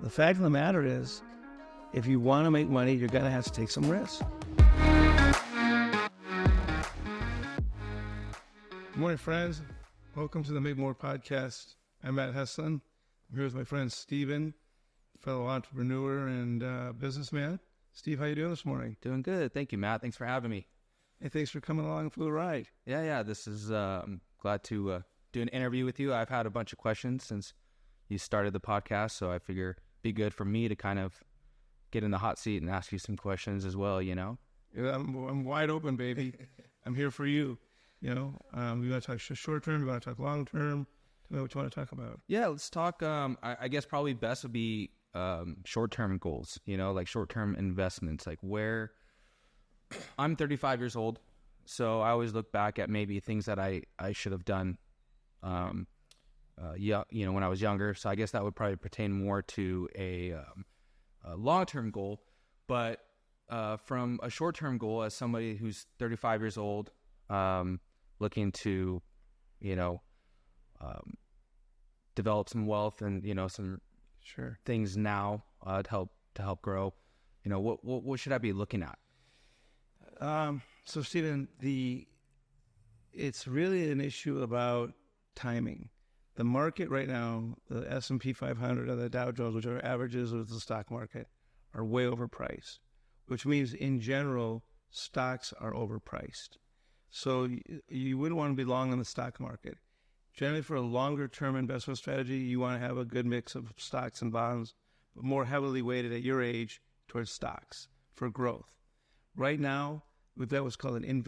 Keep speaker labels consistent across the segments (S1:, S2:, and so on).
S1: The fact of the matter is, if you want to make money, you're going to have to take some risks. Good morning, friends. Welcome to the Make More podcast. I'm Matt Heslin. I'm here with my friend Steven, fellow entrepreneur and businessman. Steve, how you doing this morning?
S2: Doing good. Thank you, Matt. Thanks for having me.
S1: Hey, thanks for coming along for the ride.
S2: Yeah. This is, I'm glad to do an interview with you. I've had a bunch of questions since you started the podcast, so I figure it'd be good for me to kind of get in the hot seat and ask you some questions as well, you know?
S1: Yeah, I'm wide open, baby. I'm here for you. You know, we want to talk short term, we want to talk long term. Tell me what you want to talk about.
S2: Yeah, let's talk. I guess probably best would be short term goals, you know, like short term investments. Like where I'm 35 years old, so I always look back at maybe things that I should have done, when I was younger. So I guess that would probably pertain more to a long term goal. But from a short term goal, as somebody who's 35 years old, looking to, develop some wealth and, some things now to help grow. What should I be looking at?
S1: So Stephen, it's really an issue about timing. The market right now, the S&P 500 and the Dow Jones, which are averages of the stock market, are way overpriced, which means in general, stocks are overpriced. So you wouldn't want to be long in the stock market. Generally, for a longer-term investment strategy, you want to have a good mix of stocks and bonds, but more heavily weighted at your age towards stocks for growth. Right now, we've got what's called an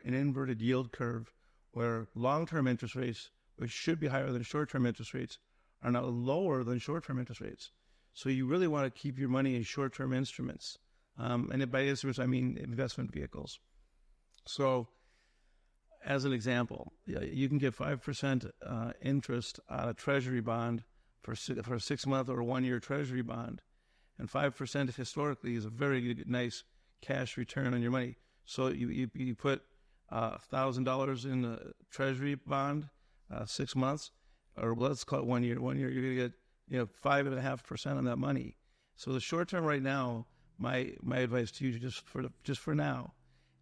S1: inverted yield curve, where long-term interest rates, which should be higher than short-term interest rates, are now lower than short-term interest rates. So you really want to keep your money in short-term instruments. And by instruments, I mean investment vehicles. So as an example, you can get 5% interest on a treasury bond for a 6-month or a 1-year treasury bond. And 5% historically is a very good, nice cash return on your money. So you put $1,000 in a treasury bond, 6 months, or let's call it 1 year. 1 year, you're going to get 5.5% on that money. So the short term right now, my advice to you just for now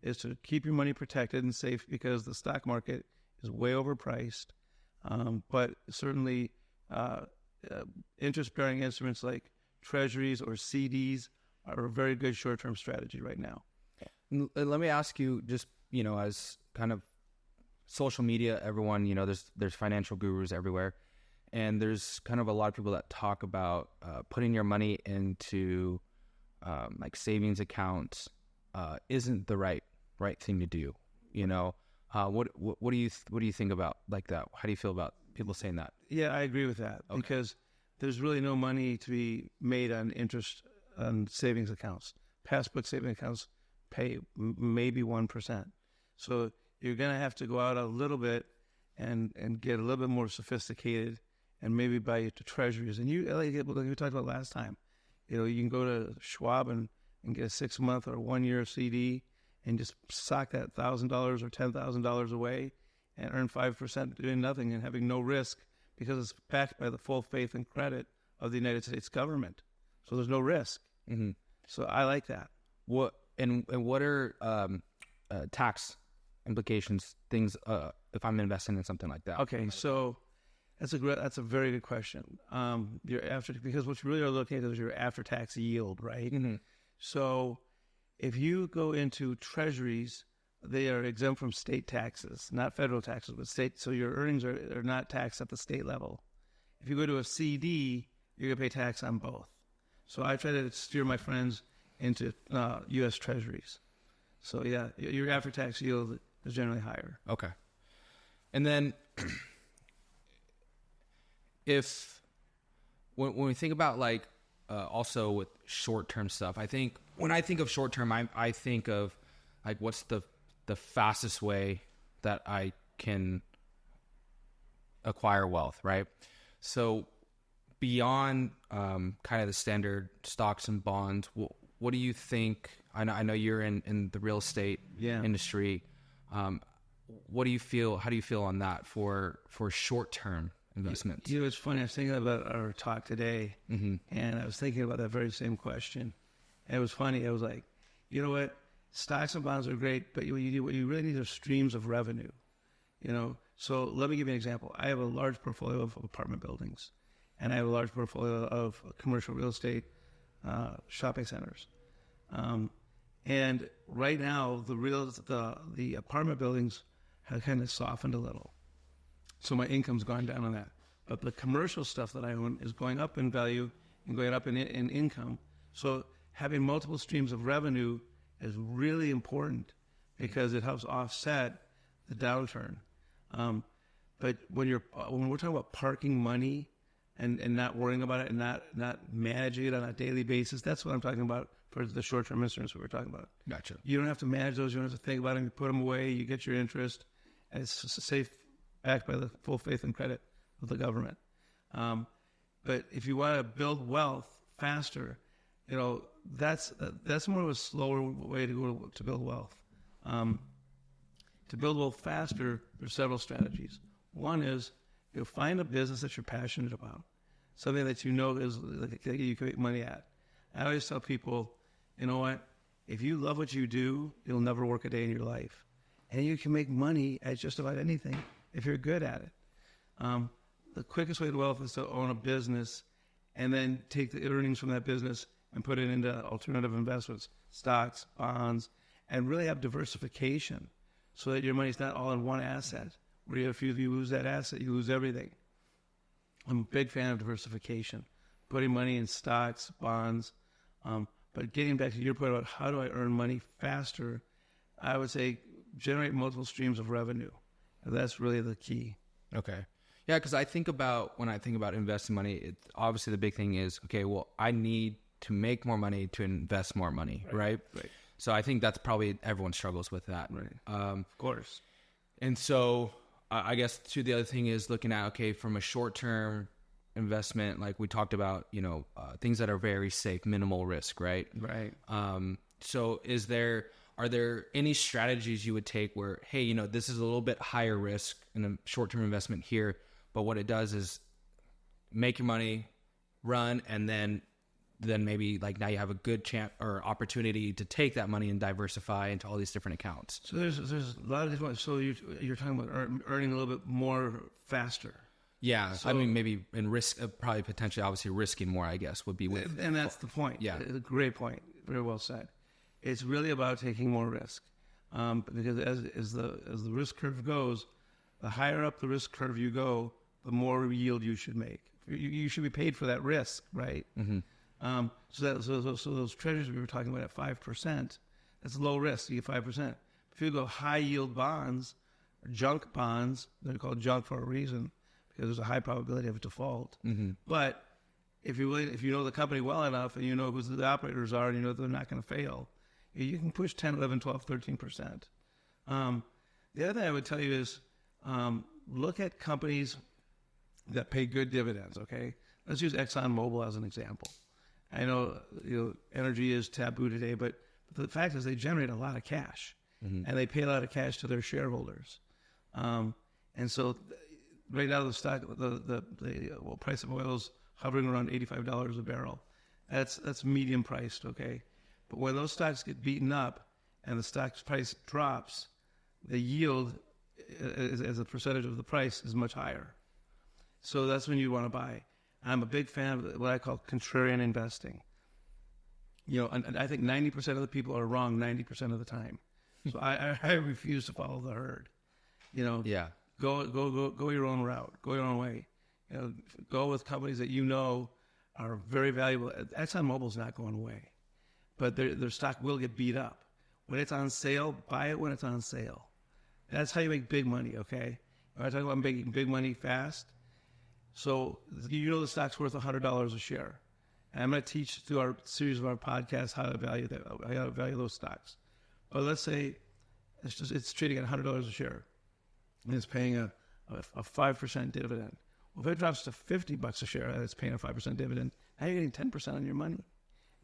S1: is to keep your money protected and safe, because the stock market is way overpriced. But certainly interest-bearing instruments like treasuries or CDs are a very good short-term strategy right now.
S2: Let me ask you, just, as kind of social media, everyone, there's financial gurus everywhere. And there's kind of a lot of people that talk about putting your money into like savings accounts isn't the right thing to do. What do you think about like that? How do you feel about people saying that?
S1: Yeah, I agree with that. Okay. Because there's really no money to be made on interest on savings accounts. Passbook savings accounts pay maybe 1%. So you're going to have to go out a little bit and get a little bit more sophisticated and maybe buy it to treasuries. And like we talked about last time, you can go to Schwab and get a 6-month or 1-year CD and just sock that $1,000 or $10,000 away and earn 5% doing nothing and having no risk, because it's backed by the full faith and credit of the United States government. So there's no risk. Mm-hmm. So I like that.
S2: What are tax implications, things if I'm investing in something like that?
S1: Okay, so that's a very good question. Because what you really are looking at is your after-tax yield, right? Mm-hmm. So if you go into treasuries, they are exempt from state taxes, not federal taxes, but state. So your earnings are not taxed at the state level. If you go to a CD, you're going to pay tax on both. So I try to steer my friends into U.S. treasuries. So yeah, your after-tax yield is generally higher.
S2: Okay. And then when we think about like also with short-term stuff, I think when I think of short-term, I think of like what's the fastest way that I can acquire wealth, right? So beyond kind of the standard stocks and bonds, what do you think? I know you're in the real estate industry. What do you feel? How do you feel on that for short term investments?
S1: You know, it's funny. I was thinking about our talk today, and I was thinking about that very same question. And it was funny. I was like, you know what? Stocks and bonds are great, but what you really need are streams of revenue. You know, so let me give you an example. I have a large portfolio of apartment buildings, and I have a large portfolio of commercial real estate, shopping centers. And right now, the apartment buildings have kind of softened a little, so my income's gone down on that. But the commercial stuff that I own is going up in value and going up in income. So having multiple streams of revenue is really important because it helps offset the downturn. But when we're talking about parking money and not worrying about it and not managing it on a daily basis, that's what I'm talking about for the short-term instruments we were talking about.
S2: Gotcha.
S1: You don't have to manage those. You don't have to think about them. You put them away. You get your interest, and it's safe, backed by the full faith and credit of the government. But if you want to build wealth faster, you know, that's more of a slower way to build wealth. To build wealth faster, there's several strategies. One is you'll find a business that you're passionate about, something that you know is that you can make money at. I always tell people, you know what? If you love what you do, you'll never work a day in your life, and you can make money at just about anything if you're good at it. The quickest way to wealth is to own a business, and then take the earnings from that business and put it into alternative investments, stocks, bonds, and really have diversification so that your money's not all in one asset, where if you lose that asset, you lose everything. I'm a big fan of diversification, putting money in stocks, bonds. But getting back to your point about how do I earn money faster, I would say generate multiple streams of revenue. That's really the key.
S2: Okay. Yeah, because when I think about investing money, obviously the big thing is, okay, well, I need to make more money to invest more money, right?
S1: Right.
S2: So I think that's probably everyone struggles with that.
S1: Right. Of course.
S2: And so I guess too, the other thing is looking at, okay, from a short-term investment, like we talked about, you know, things that are very safe, minimal risk, right?
S1: Right.
S2: So are there any strategies you would take where, hey, you know, this is a little bit higher risk in a short-term investment here, but what it does is make your money, run, and then maybe like now you have a good chance or opportunity to take that money and diversify into all these different accounts.
S1: So there's a lot of different. So you're talking about earning a little bit more faster.
S2: Yeah, so, I mean maybe in risk, probably potentially, obviously risking more, I guess, would be with.
S1: And that's the point.
S2: Yeah,
S1: a great point. Very well said. It's really about taking more risk, because as the risk curve goes, the higher up the risk curve you go, the more yield you should make. You should be paid for that risk, right? Mm-hmm. So those treasuries we were talking about at 5%, that's low risk. You get 5%. If you go high yield bonds, or junk bonds, they're called junk for a reason because there's a high probability of a default. Mm-hmm. But if you know the company well enough and you know who the operators are and you know they're not going to fail, you can push 10, 11, 12, 13%. The other thing I would tell you is look at companies that pay good dividends. Okay, let's use ExxonMobil as an example. I know, energy is taboo today, but the fact is they generate a lot of cash, and they pay a lot of cash to their shareholders. And so, right now the stock, the price of oil is hovering around $85 a barrel. That's medium priced, okay. But when those stocks get beaten up and the stock's price drops, the yield as a percentage of the price is much higher. So that's when you want to buy. I'm a big fan of what I call contrarian investing. And I think 90% of the people are wrong 90% of the time. So I refuse to follow the herd.
S2: Yeah.
S1: Go your own route. Go your own way. Go with companies that are very valuable. ExxonMobil's not going away, but their stock will get beat up. When it's on sale, buy it when it's on sale. That's how you make big money, okay? When I talk about making big money fast, so the stock's worth $100 a share. And I'm going to teach through our series of our podcasts how to value those stocks. But let's say it's trading at $100 a share, and it's paying a 5% dividend. Well, if it drops to $50 a share, and it's paying a 5% dividend, now you're getting 10% on your money.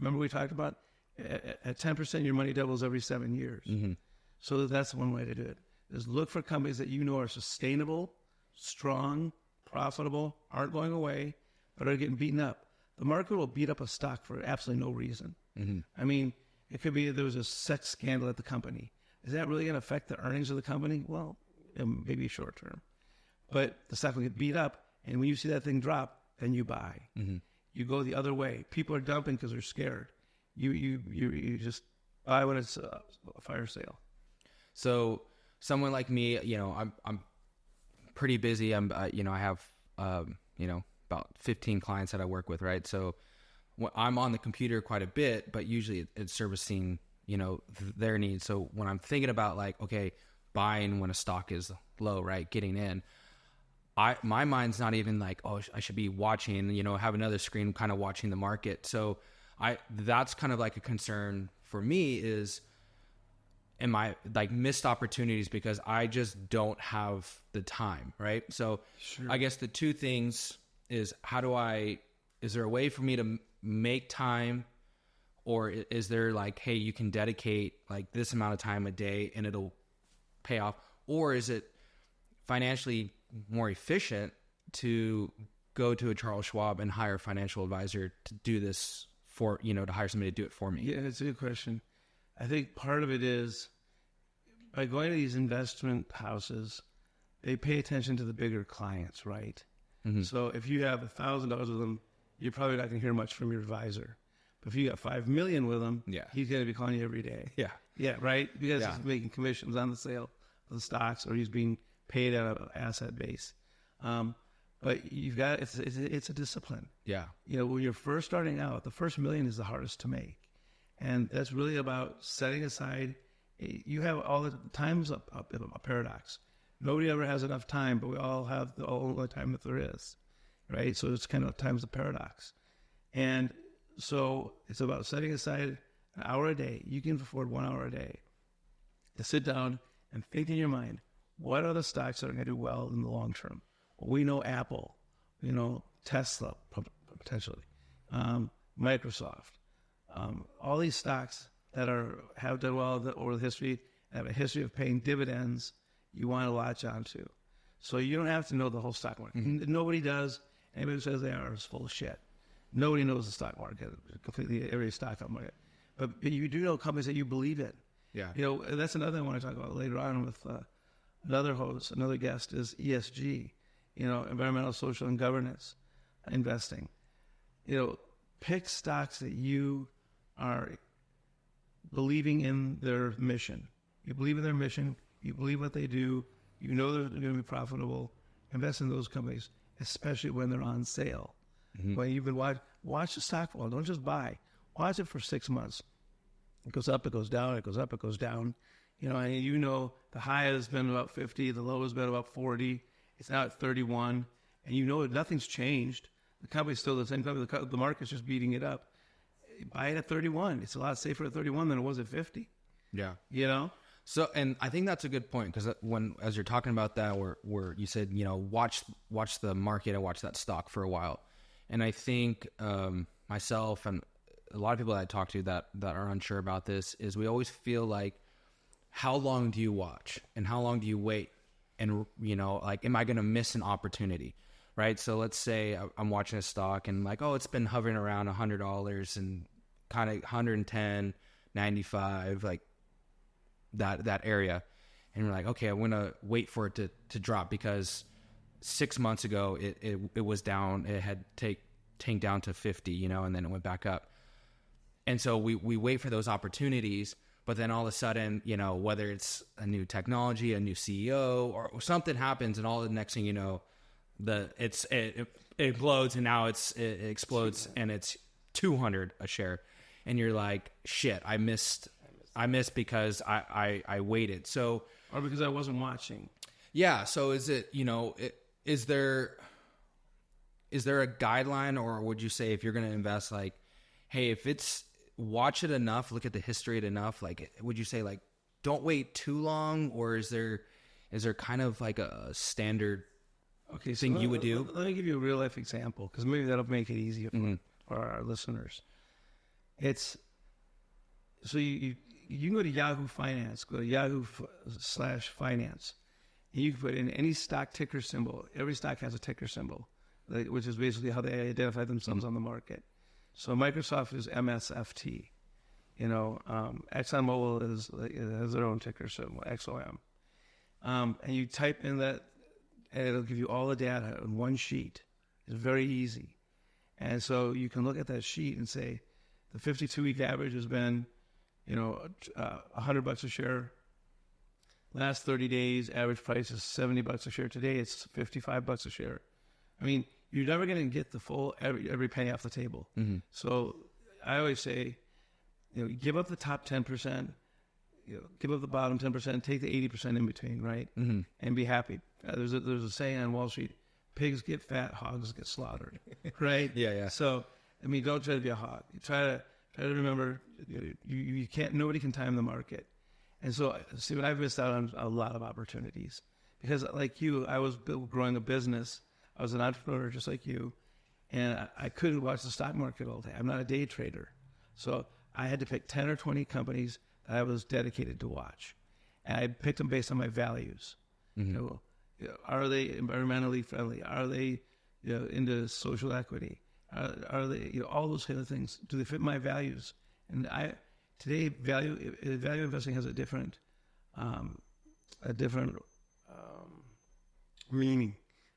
S1: Remember we talked about at 10%, your money doubles every 7 years. Mm-hmm. So that's one way to do it. Is look for companies that are sustainable, strong, profitable, aren't going away, but are getting beaten up. The market will beat up a stock for absolutely no reason. I mean, it could be there was a sex scandal at the company. Is that really going to affect the earnings of the company? Well, maybe short term. But the stock will get beat up, and when you see that thing drop, then you buy. You go the other way. People are dumping because they're scared. You just buy when it's a fire sale.
S2: So someone like me, I'm pretty busy. I have about 15 clients that I work with, right? So I'm on the computer quite a bit, but usually it's servicing, their needs. So when I'm thinking about like, okay, buying when a stock is low, right, getting in, my mind's not even like, oh, I should be watching, have another screen kind of watching the market. So that's kind of like a concern for me is, am I like missed opportunities because I just don't have the time, right? So sure. I guess the two things is is there a way for me to make time, or is there like, hey, you can dedicate like this amount of time a day and it'll pay off? Or is it financially more efficient to go to a Charles Schwab and hire a financial advisor to do this for, to hire somebody to do it for me?
S1: Yeah, it's a good question. I think part of it is by going to these investment houses, they pay attention to the bigger clients, right? So if you have $1,000 with them, you're probably not going to hear much from your advisor. But if you got $5 million with him, he's going to be calling you every day. Yeah, right? Because he's making commissions on the sale of the stocks, or he's being paid out of asset base. But you've got, it's a discipline.
S2: Yeah.
S1: When you're first starting out, the first $1 million is the hardest to make. And that's really about setting aside, you have all the time's a paradox. Nobody ever has enough time, but we all have all the time that there is, right? So it's kind of time's a paradox. And so it's about setting aside an hour a day. You can afford 1 hour a day to sit down and think in your mind, what are the stocks that are going to do well in the long term? Well, we know Apple, Tesla, potentially, Microsoft, all these stocks that have done well over the history, have a history of paying dividends, you want to latch onto. So you don't have to know the whole stock market. Nobody does. Anybody who says they are is full of shit. Nobody knows the stock market, completely every stock market. But you do know companies that you believe in.
S2: Yeah.
S1: That's another thing I want to talk about later on with another host, another guest, is ESG, environmental, social, and governance investing. Pick stocks that you are believing in their mission. You believe in their mission. You believe what they do. You know they're going to be profitable. Invest in those companies, especially when they're on sale. When you've been watch the stock fall. Don't just buy. Watch it for 6 months. It goes up, it goes down, it goes up, it goes down. And the high has been about 50, the low has been about 40. It's now at 31, and nothing's changed. The company's still the same company. The market's just beating it up. Buy it at 31. It's a lot safer at 31 than it was at 50.
S2: Yeah. So, and I think that's a good point, because as you're talking about that, where you said, watch the market and watch that stock for a while. And I think myself and a lot of people that I talk to that are unsure about this is we always feel like, how long do you watch and how long do you wait? And, am I going to miss an opportunity? Right. So let's say I'm watching a stock and like, oh, it's been hovering around $100 and kind of 110, 95, like that area. And we're like, okay, I'm going to wait for it to drop, because 6 months ago it was down. It had tanked down to 50, and then it went back up. And so we wait for those opportunities, but then all of a sudden, whether it's a new technology, a new CEO, or something happens, and all the next thing you know, it explodes, and now it explodes, and it's 200 a share, and you're like, shit, I missed because I waited. So,
S1: or because I wasn't watching.
S2: Yeah. So is it, is there a guideline, or would you say if you're going to invest, like, hey, if it's watch it enough, look at the history enough, like, would you say like, don't wait too long, or is there kind of like a standard thing you would do?
S1: Let me give you a real life example, because maybe that'll make it easier for our listeners. It's so you can go to Yahoo Finance, go to Yahoo/Finance, And you can put in any stock ticker symbol. Every stock has a ticker symbol, which is basically how they identify themselves on the market. So Microsoft is MSFT. ExxonMobil has their own ticker symbol, XOM. And you type in that, and it'll give you all the data in one sheet. It's very easy. And so you can look at that sheet and say, the 52-week average has been, $100 a share. Last 30 days, average price is $70 a share. Today, it's $55 a share. I mean, you're never going to get the full every penny off the table. Mm-hmm. So I always say, give up the top 10%, give up the bottom 10%, take the 80% in between, right? Mm-hmm. And be happy. There's a saying on Wall Street: pigs get fat, hogs get slaughtered, right?
S2: Yeah.
S1: So, I mean, don't try to be a hog. Try to remember, you can't. Nobody can time the market. And so, Steven, I've missed out on a lot of opportunities because, like you, I was growing a business. I was an entrepreneur just like you, and I couldn't watch the stock market all day. I'm not a day trader, so I had to pick 10 or 20 companies that I was dedicated to watch, and I picked them based on my values. Mm-hmm. Are they environmentally friendly? Are they into social equity? Are they all those kind of things? Do they fit my values? And today value investing has a different meaning.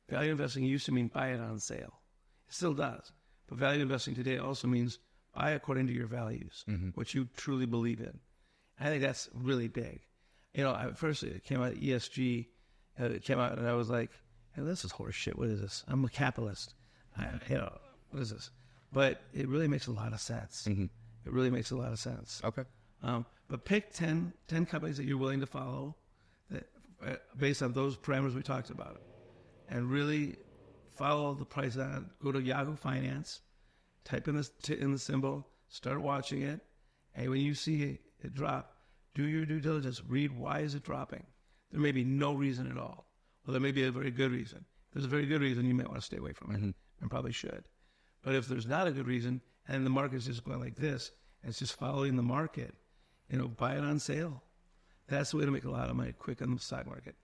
S1: Value investing used to mean buy it on sale. It still does, but value investing today also means buy according to your values, mm-hmm. what you truly believe in. I think that's really big. First it came out ESG. It came out and I was like, hey, this is horse shit. What is this? I'm a capitalist. What is this? But it really makes a lot of sense. Mm-hmm. It really makes a lot of sense.
S2: Okay.
S1: But pick 10 companies that you're willing to follow based on those parameters we talked about. And really follow the price on. Go to Yahoo Finance, type in the symbol, start watching it. And when you see it drop, do your due diligence. Read why is it dropping. There may be no reason at all. Well, there may be a very good reason. If there's a very good reason, you might want to stay away from it, mm-hmm. and probably should. But if there's not a good reason, and the market's just going like this, and it's just following the market, buy it on sale. That's the way to make a lot of money quick on the stock market.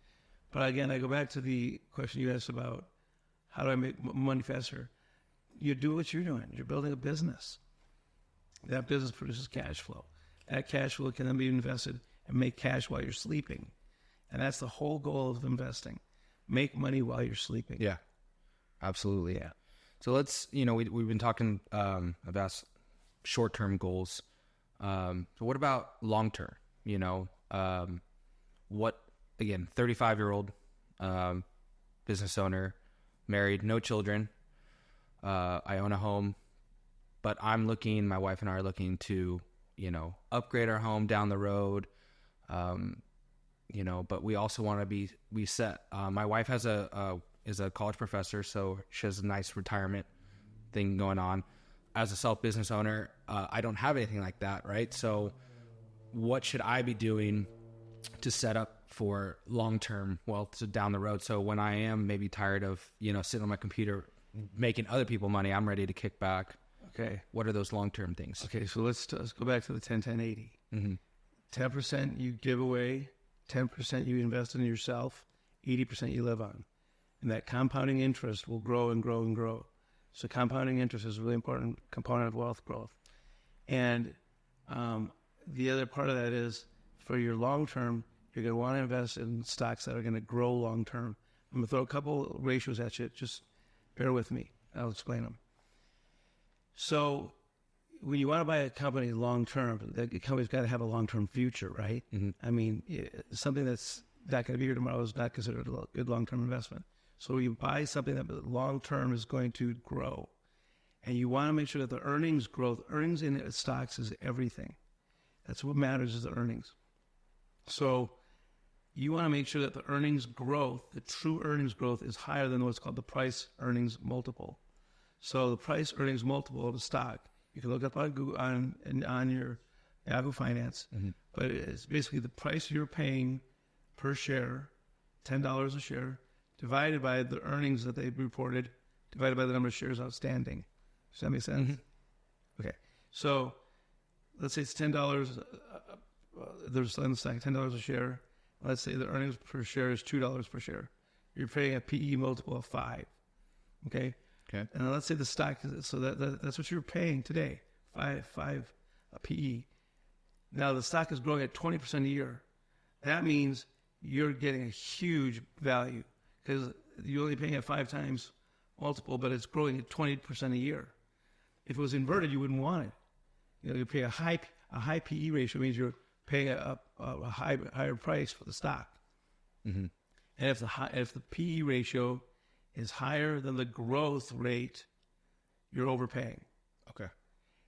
S1: But again, I go back to the question you asked about how do I make money faster? You do what you're doing. You're building a business. That business produces cash flow. That cash flow can then be invested and make cash while you're sleeping. And that's the whole goal of investing. Make money while you're sleeping.
S2: Yeah, absolutely. Yeah. So let's, we've been talking about short-term goals. So what about long-term? Again, 35-year-old business owner, married, no children. I own a home, but my wife and I are looking to, upgrade our home down the road. But we also want to be set. My wife is a college professor, so she has a nice retirement thing going on. As a self-business owner, I don't have anything like that, right? So what should I be doing to set up for long-term wealth down the road? So when I am maybe tired of, sitting on my computer making other people money, I'm ready to kick back.
S1: Okay.
S2: What are those long-term things?
S1: Okay, so let's go back to the 10-10-80. Mm-hmm. 10% you give away, 10% you invest in yourself, 80% you live on. And that compounding interest will grow and grow and grow. So compounding interest is a really important component of wealth growth. And the other part of that is for your long-term, you're going to want to invest in stocks that are going to grow long-term. I'm going to throw a couple ratios at you. Just bear with me. I'll explain them. So when you want to buy a company long-term, the company's got to have a long-term future, right? Mm-hmm. I mean, something that's not going to be here tomorrow is not considered a good long-term investment. So you buy something that long-term is going to grow. And you want to make sure that the earnings growth, earnings in stocks is everything. That's what matters, is the earnings. So you want to make sure that the earnings growth, the true earnings growth, is higher than what's called the price earnings multiple. So the price earnings multiple of a stock, you can look up on Google, on your Yahoo Finance, mm-hmm. but it's basically the price you're paying per share, $10 a share, divided by the earnings that they've reported, divided by the number of shares outstanding. Does that make sense? Mm-hmm. Okay. So let's say it's $10. There's on the stock $10 a share. let's say the earnings per share is $2 per share. You're paying a PE multiple of 5. Okay.
S2: Okay.
S1: And let's say the stock, so that's what you're paying today, 5 PE. Now the stock is growing at 20% a year. That means you're getting a huge value because you're only paying at 5 times multiple, but it's growing at 20% a year. If it was inverted, you wouldn't want it. You pay a high PE ratio means you're paying a higher price for the stock.
S2: Mm-hmm.
S1: And if the PE ratio is higher than the growth rate, you're overpaying.
S2: Okay.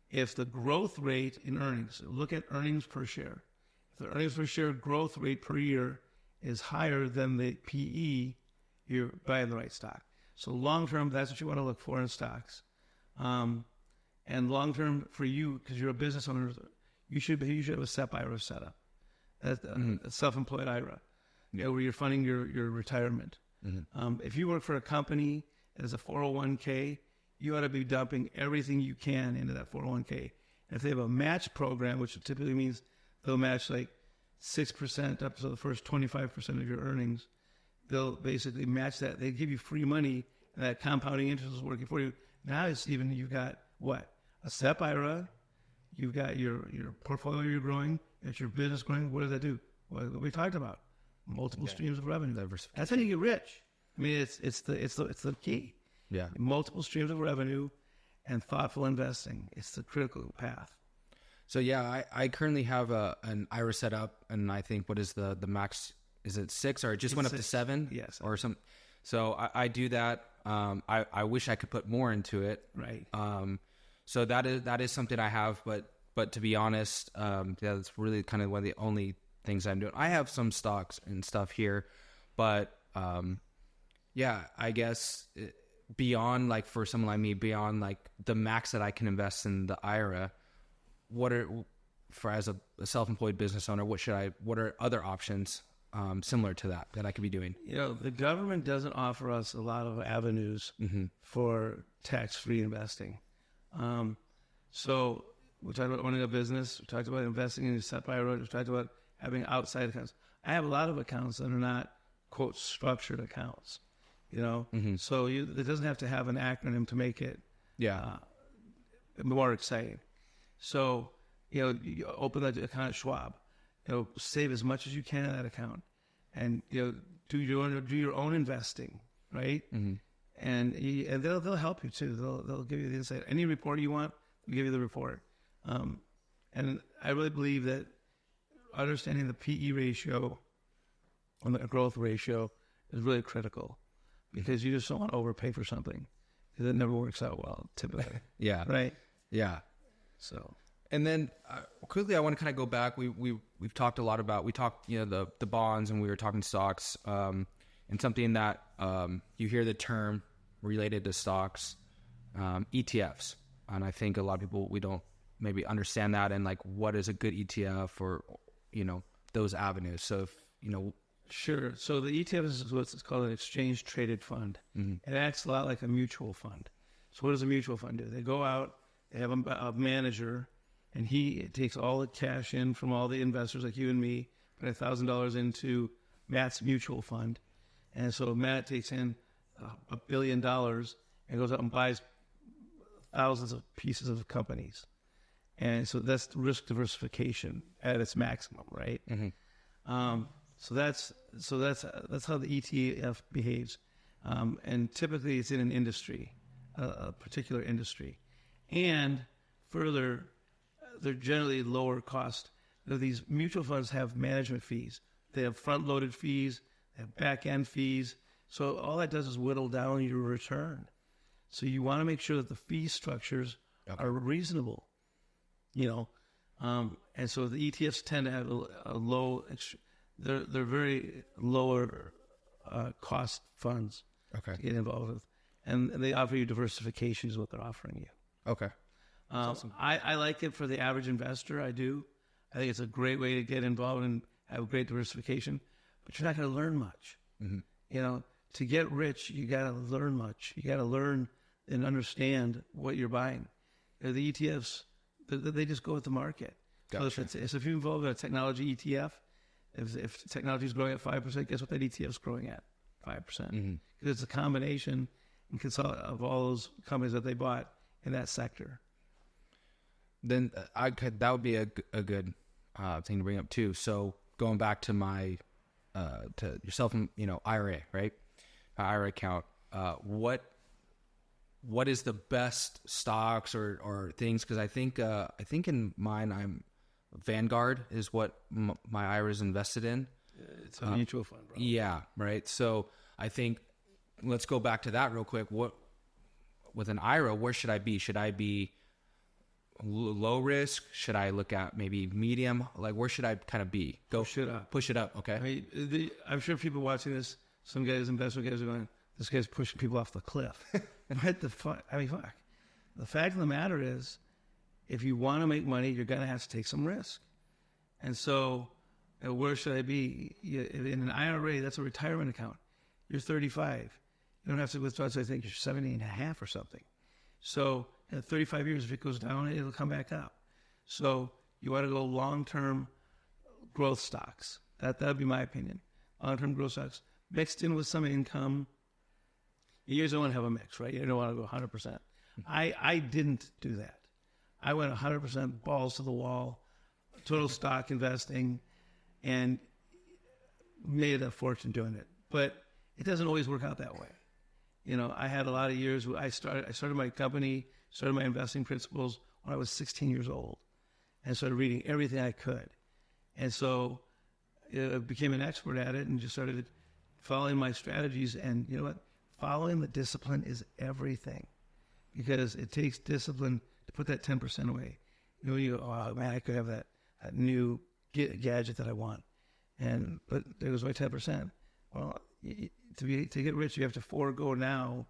S1: If the growth rate in earnings, look at earnings per share. If the earnings per share growth rate per year is higher than the PE, you're buying the right stock. So long term, that's what you want to look for in stocks. And long term for you, because you're a business owner, you should have a SEP IRA setup, a self-employed IRA, where you're funding your retirement. Mm-hmm. If you work for a company as a 401k, you ought to be dumping everything you can into that 401k. And if they have a match program, which typically means they'll match like 6% up to the first 25% of your earnings, they'll basically match that. They give you free money, and that compounding interest is working for you. Now, Stephen, you've got what? A SEP IRA. You've got your portfolio you're growing. It's your business growing. What does that do? What we talked about. Multiple streams of revenue. That's how you get rich. I mean, it's the key.
S2: Yeah.
S1: Multiple streams of revenue and thoughtful investing. It's the critical path.
S2: So yeah, I currently have an IRA set up, and I think what is the max? Is it 6 or it just went up to 7?
S1: Yes.
S2: Or some. So I do that. I wish I could put more into it.
S1: Right.
S2: So that is something I have, but to be honest, that's really kind of one of the only things I'm doing. I have some stocks and stuff here, but yeah, I guess beyond, like, for someone like me, beyond like the max that I can invest in the IRA, as a self-employed business owner, what are other options similar to that I could be doing?
S1: The government doesn't offer us a lot of avenues for tax-free investing. So we talked about owning a business. We talked about investing in a SEP IRA. We talked about having outside accounts. I have a lot of accounts that are not, quote, structured accounts, So it doesn't have to have an acronym to make it more exciting. So, you open that account at Schwab, save as much as you can in that account, and, do your own investing, right? Mm-hmm. And they'll help you too. They'll give you the insight. Any report you want, they'll give you the report. And I really believe that understanding the PE ratio and the growth ratio is really critical, because you just don't want to overpay for something, because it never works out well typically.
S2: Yeah.
S1: Right.
S2: Yeah.
S1: So. And
S2: then quickly, I want to kind of go back. We've talked a lot about the bonds, and we were talking stocks, and something that you hear the term related to stocks, ETFs, and I think a lot of people, we don't maybe understand that, and like what is a good ETF, or those avenues. So if
S1: Sure. So the ETF is what's called an exchange traded fund. Mm-hmm. It acts a lot like a mutual fund. So what does a mutual fund do? They go out, they have a manager, and he takes all the cash in from all the investors like you and me, put $1,000 into Matt's mutual fund. And so Matt takes in $1 billion and goes out and buys thousands of pieces of companies. And so that's risk diversification at its maximum, right? Mm-hmm. So that's how the ETF behaves. And typically it's in an industry, a particular industry. And further, they're generally lower cost. These mutual funds have management fees. They have front-loaded fees. They have back-end fees. So all that does is whittle down your return. So you want to make sure that the fee structures are reasonable, and so the ETFs tend to have a low. They're very lower cost funds to get involved with, and they offer you diversification is what they're offering you.
S2: Okay.
S1: Awesome. I like it for the average investor. I do. I think it's a great way to get involved and have great diversification, but you're not going to learn much. Mm-hmm. To get rich, you got to learn much. You got to learn and understand what you're buying. The ETFs, they just go with the market. Gotcha. So if you're involved in a technology ETF, If technology is growing at 5%, guess what that ETF is growing at? 5%. Because it's a combination of all those companies that they bought in that sector.
S2: Then that would be a good thing to bring up too. So going back to my to yourself and IRA, right? IRA account. What is the best stocks or things? Because I think in mine I'm Vanguard is what my IRA is invested in.
S1: It's a mutual fund, bro.
S2: Yeah, right. So I think let's go back to that real quick. What with an IRA, where should I be? Should I be low risk? Should I look at maybe medium? Like where should I kind of be?
S1: Push it up.
S2: Push it up. Okay.
S1: I mean, I'm sure people watching this, some guys, investment guys, are going, "This guy's pushing people off the cliff." What the fuck? I mean, fuck. The fact of the matter is, if you want to make money, you're going to have to take some risk. And so, where should I be? In an IRA, that's a retirement account. You're 35. You don't have to withdraw until I think you're 70 and a half or something. So, in 35 years, if it goes down, it'll come back up. So, you want to go long-term growth stocks. That would be my opinion. Long-term growth stocks mixed in with some income. You guys don't want to have a mix, right? You don't want to go 100%. I didn't do that. I went 100% balls to the wall, total stock investing, and made a fortune doing it. But it doesn't always work out that way. I had a lot of years where I started my company, started my investing principles when I was 16 years old, and started reading everything I could. And so I became an expert at it and just started following my strategies. And you know what? Following the discipline is everything, because it takes discipline to put that 10% away. You go, oh man, I could have that new gadget that I want, but there goes my 10%. Well, to get rich, you have to forego now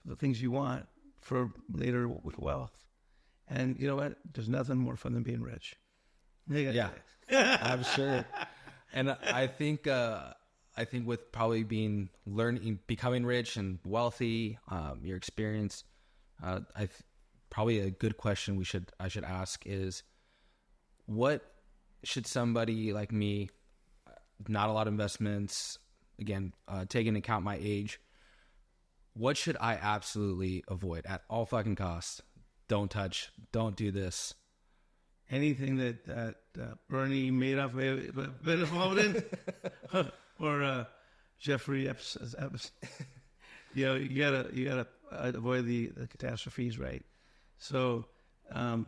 S1: the things you want for later with wealth. And you know what? There's nothing more fun than being rich.
S2: Yeah, I'm sure. And I think with probably becoming rich and wealthy, your experience, probably a good question I should ask is, what should somebody like me, not a lot of investments, again, taking into account my age, what should I absolutely avoid at all fucking costs? Don't touch. Don't do this.
S1: Anything that Bernie Madoff may have been involved in, or Jeffrey Epstein. You gotta avoid the catastrophes, right? So, I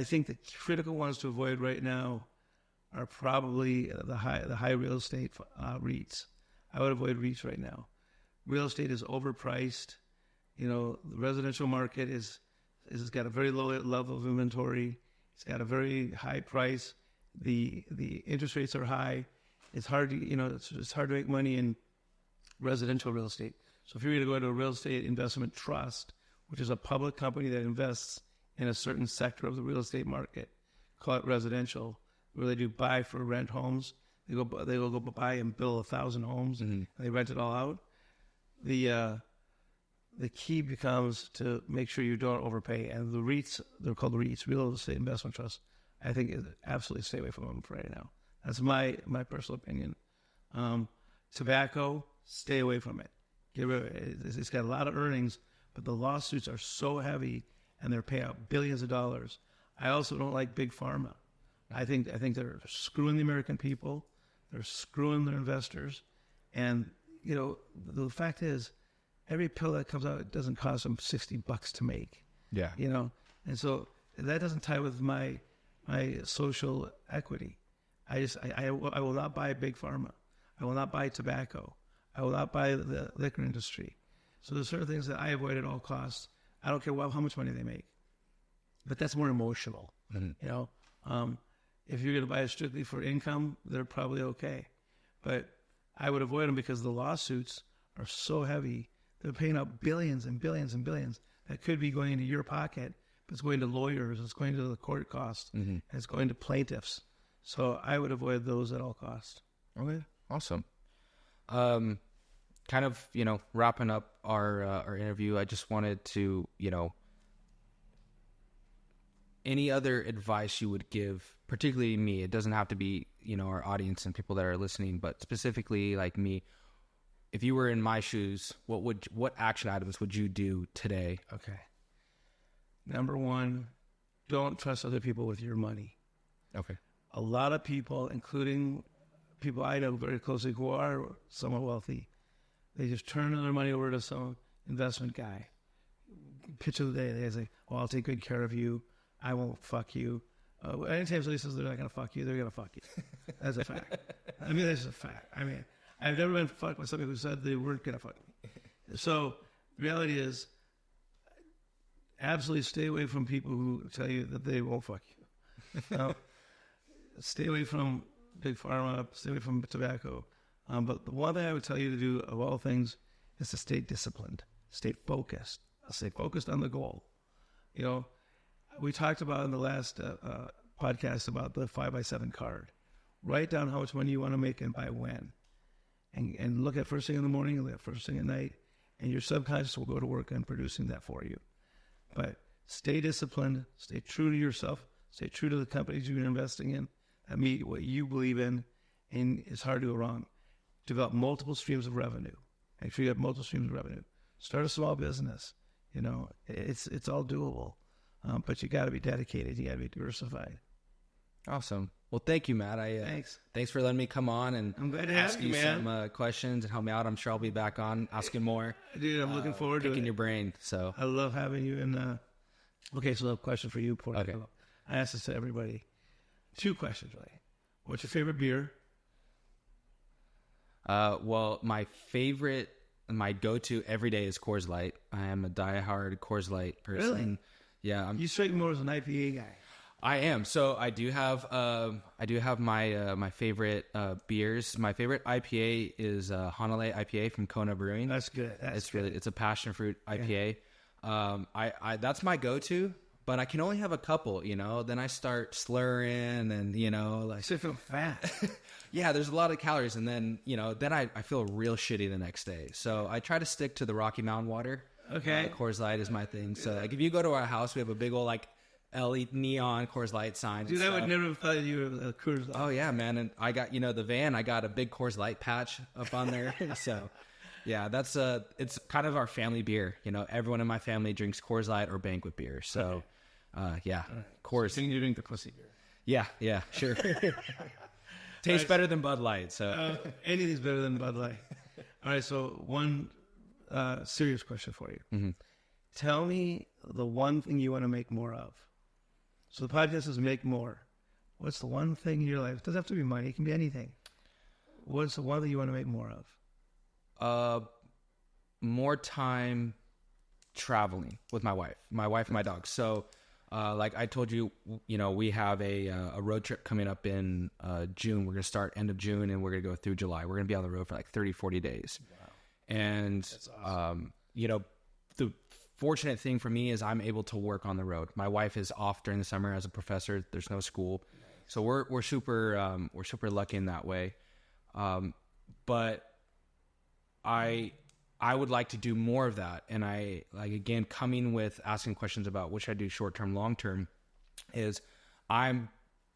S1: think the critical ones to avoid right now are probably the high real estate REITs. I would avoid REITs right now. Real estate is overpriced. The residential market is got a very low level of inventory. It's got a very high price. The interest rates are high. It's hard to it's hard to make money in residential real estate. So if you're going to go into a real estate investment trust, which is a public company that invests in a certain sector of the real estate market, call it residential, where they do buy for rent homes. They will go buy and build 1,000 homes, and they rent it all out. The key becomes to make sure you don't overpay. And the REITs, they're called REITs, real estate investment trusts. I think absolutely stay away from them for right now. That's my personal opinion. Tobacco, stay away from it. Get rid of it. It's got a lot of earnings, but the lawsuits are so heavy, and they're paying out billions of dollars. I also don't like big pharma. I think they're screwing the American people. They're screwing their investors. And, the fact is, every pill that comes out, it doesn't cost them $60 to make.
S2: Yeah.
S1: And so that doesn't tie with my social equity. I will not buy big pharma. I will not buy tobacco. I will not buy the liquor industry. So there's certain things that I avoid at all costs. I don't care how much money they make. But that's more emotional. Mm-hmm. If you're going to buy it strictly for income, they're probably okay. But I would avoid them because the lawsuits are so heavy. They're paying out billions and billions and billions that could be going into your pocket, but it's going to lawyers, it's going to the court costs, and it's going to plaintiffs. So I would avoid those at all costs.
S2: Okay, awesome. Kind of, wrapping up our interview, I just wanted to, any other advice you would give particularly me, it doesn't have to be, our audience and people that are listening, but specifically like me, if you were in my shoes, what action items would you do today?
S1: Okay. Number one, don't trust other people with your money.
S2: Okay.
S1: A lot of people, including people I know very closely who are somewhat wealthy, they just turn their money over to some investment guy. Pitch of the day, they say, "Well, I'll take good care of you. I won't fuck you." Anytime somebody says they're not going to fuck you, they're going to fuck you. That's a fact. I mean, that's a fact. I mean, I've never been fucked by somebody who said they weren't going to fuck me. So the reality is, absolutely stay away from people who tell you that they won't fuck you. Stay away from big pharma, stay away from tobacco. But the one thing I would tell you to do of all things is to stay disciplined, stay focused, stay focused on the goal. We talked about in the last podcast about the 5x7 card. Write down how much money you want to make and by when. And look at first thing in the morning and look at first thing at night. And your subconscious will go to work on producing that for you. But stay disciplined, stay true to yourself, stay true to the companies you're investing in, that meet what you believe in, and it's hard to go wrong. Develop multiple streams of revenue. Make sure you have multiple streams of revenue. Start a small business. It's all doable. But you got to be dedicated. You got to be diversified.
S2: Awesome. Well, thank you, Matt. Thanks for letting me come on and
S1: I'm glad to
S2: ask you
S1: man.
S2: some questions and help me out. I'm sure I'll be back on asking more.
S1: Dude, I'm looking forward to it.
S2: Picking your brain. So
S1: I love having you. And okay, so a question for you before I go. I ask this to everybody. 2 questions, really. What's your favorite beer?
S2: Well, my go-to every day is Coors Light. I am a diehard Coors Light person.
S1: Really?
S2: Yeah.
S1: You strike me more as an IPA guy.
S2: I am. So I do have my favorite beers. My favorite IPA is Hanalei IPA from Kona Brewing.
S1: That's good.
S2: It's a passion fruit IPA. I that's my go-to, but I can only have a couple, then I start slurring and
S1: I feel fat.
S2: yeah, there's a lot of calories, and then then I feel real shitty the next day. So I try to stick to the Rocky Mountain water.
S1: Okay.
S2: Coors Light is my thing. So like if you go to our house, we have a big old LED neon Coors Light sign.
S1: Dude, I would never have thought you were a Coors Light.
S2: Oh yeah, man. And I got, the van, I got a big Coors Light patch up on there. So yeah, that's it's kind of our family beer. Everyone in my family drinks Coors Light or banquet beer. So yeah, Coors.
S1: So you drink the pussy beer.
S2: Yeah, sure. Tastes better than Bud Light. So
S1: anything's better than Bud Light. All right, so one serious question for you.
S2: Mm-hmm.
S1: Tell me the one thing you want to make more of. So the podcast is make more. What's the one thing in your life? It doesn't have to be money. It can be anything. What's the one thing you want to make more of?
S2: More time traveling with my wife and my dog. So, like I told you, we have a road trip coming up in June. We're going to start end of June and we're going to go through July. We're going to be on the road for like 30, 40 days. Wow. And, that's awesome. The fortunate thing for me is I'm able to work on the road. My wife is off during the summer as a professor. There's no school. Nice. So we're super lucky in that way. But I would like to do more of that. And I again, coming with asking questions about what should I do short-term, long-term is I'm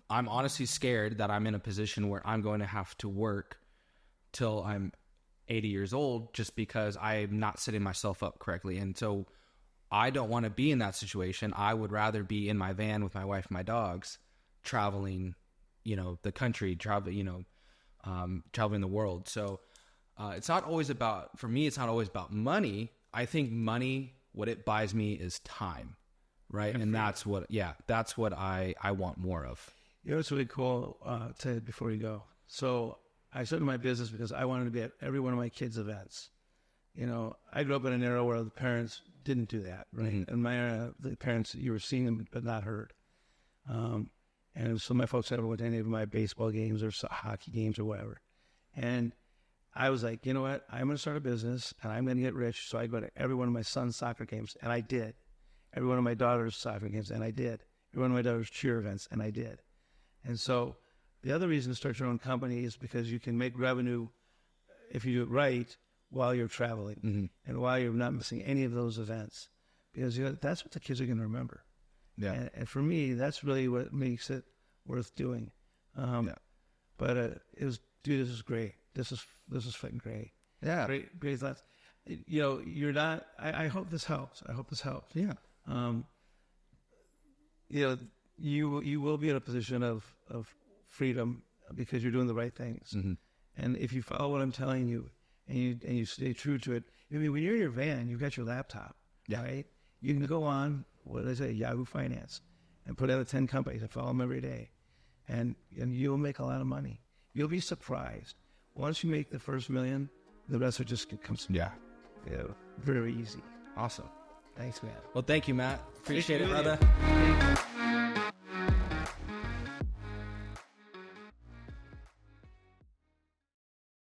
S2: honestly scared that I'm in a position where I'm going to have to work till I'm 80 years old just because I'm not setting myself up correctly. And so I don't want to be in that situation. I would rather be in my van with my wife and my dogs traveling, the country, traveling the world. So it's not always about, for me, it's not always about money. I think money, what it buys me is time, right? And that's what I want more of.
S1: It's really cool, Ted, before you go. So I started my business because I wanted to be at every one of my kids' events. I grew up in an era where the parents didn't do that, right? Mm-hmm. In my era, the parents, you were seeing them but not heard. And so my folks never went to any of my baseball games or hockey games or whatever. And I was like, you know what? I'm going to start a business and I'm going to get rich. So I go to every one of my son's soccer games, and I did. Every one of my daughter's soccer games, and I did. Every one of my daughter's cheer events, and I did. And so the other reason to start your own company is because you can make revenue if you do it right while you're traveling, mm-hmm. and while you're not missing any of those events, because that's what the kids are going to remember.
S2: Yeah.
S1: And for me, that's really what makes it worth doing. But it was, dude, this is great. This is fucking great.
S2: Yeah.
S1: Great thoughts. You know, you're not. I hope this helps.
S2: Yeah.
S1: You know, you will be in a position of freedom because you're doing the right things.
S2: Mm-hmm.
S1: And if you follow what I'm telling you, and you stay true to it, I mean, when you're in your van, you've got your laptop, right? You can go on, what did I say, Yahoo Finance, and put out the 10 companies and follow them every day, and you'll make a lot of money. You'll be surprised. Once you make the first $1 million, the rest will just come. Very easy.
S2: Awesome.
S1: Thanks, man.
S2: Well, thank you, Matt. Appreciate it, brother.
S1: Thank you.